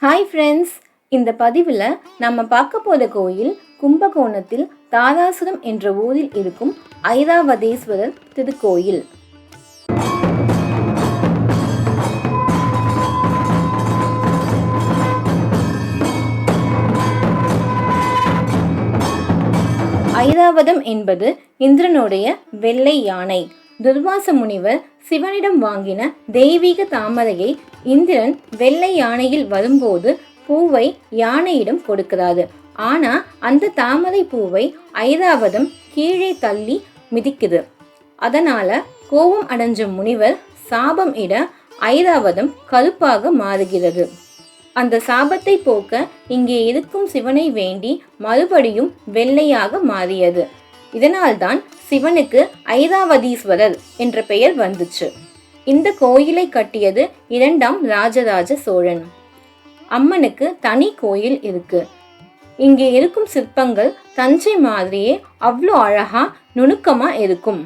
Hi friends, இந்த பதிவில் நம்ம பார்க்க போகிற கோயில் கும்பகோணத்தில் தாராசுரம் என்ற ஊரில் இருக்கும் ஐராவதேஸ்வரர் திருக்கோயில். ஐராவதம் என்பது இந்திரனுடைய வெள்ளை யானை. துர்வாச முனிவர் சிவனிடம் வாங்கின தெய்வீக தாமரையை இந்திரன் வெள்ளை யானையில் வரும்போது பூவை யானையிடம் கொடுக்கிறாரு. ஆனா அந்த தாமரை பூவை ஐராவதம் கீழே தள்ளி மிதிக்குது. அதனால கோபம் அடைஞ்ச முனிவர் சாபம் இட ஐராவதம் கருப்பாக மாறுகிறது. அந்த சாபத்தை போக்க இங்கே இருக்கும் சிவனை வேண்டி மறுபடியும் வெள்ளையாக மாறியது. இதனால்தான் சிவனுக்கு ஐராவதீஸ்வரர் என்ற பெயர் வந்துச்சு. இந்த கோயிலை கட்டியது 2ஆம் ராஜராஜ சோழன். அம்மனுக்கு தனி கோயில் இருக்கு. இங்கே இருக்கும் சிற்பங்கள் தஞ்சை மாதிரியே அவ்வளோ அழகா நுணுக்கமா இருக்கும்.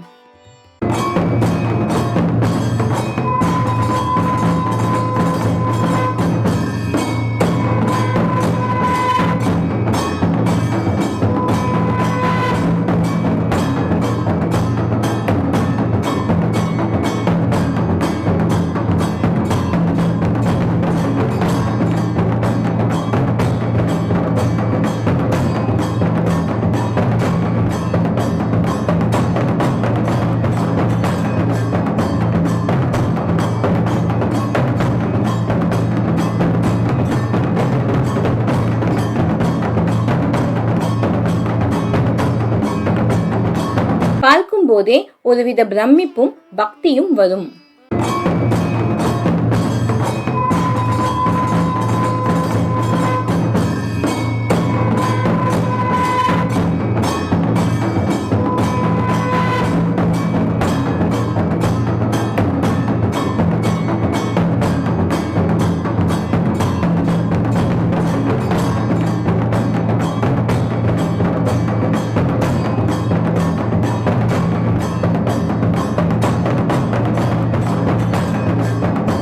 பார்க்கும் போதே ஒருவித பிரமிப்பும் பக்தியும் வரும்.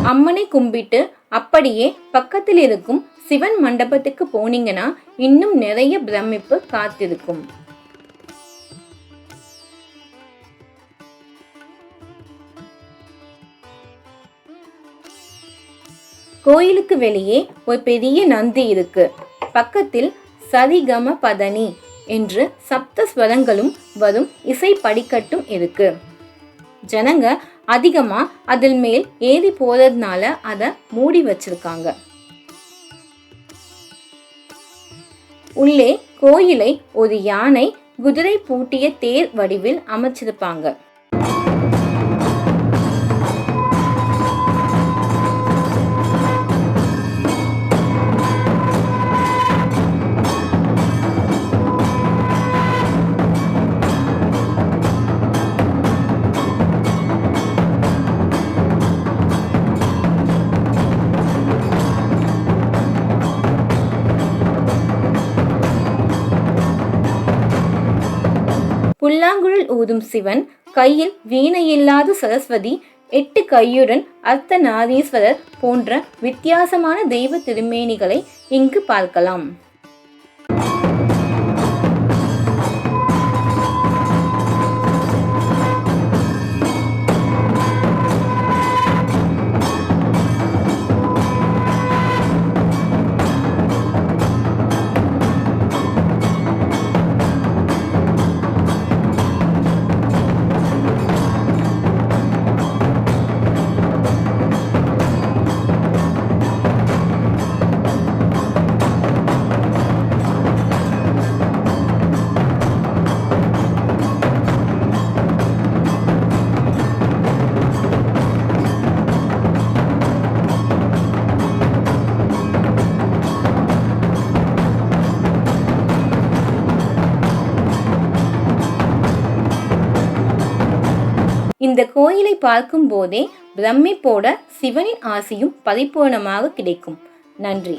அம்மனை கும்பிட்டு அப்படியே பக்கத்தில் இருக்கும் சிவன் மண்டபத்துக்கு போனீங்கன்னா இன்னும் நிறைய பிரமிப்பு காத்திருக்கும். கோயிலுக்கு வெளியே ஒரு பெரிய நந்தி இருக்கு. பக்கத்தில் சரிகம பதனி என்று சப்த ஸ்வரங்களும் வரும் இசை படிக்கட்டும் இருக்கு. ஜனங்க அதிகமா அதில் மேல் ஏறி போறதுனால அத மூடி வச்சிருக்காங்க. உள்ளே கோயிலை ஒரு யானை குதிரை பூட்டிய தேர் வடிவில் அமைச்சிருப்பாங்க. புல்லாங்குழல் ஊதும் சிவன், கையில் வீணையில்லாத சரஸ்வதி, 8 கையுடன் அர்த்தநாரீஸ்வரர் போன்ற வித்தியாசமான தெய்வ திருமேனிகளை இங்கு பார்க்கலாம். இந்த கோயிலை பார்க்கும் போதே பிரமிப்போட சிவனின் ஆசியும் பரிபூர்ணமாக கிடைக்கும். நன்றி.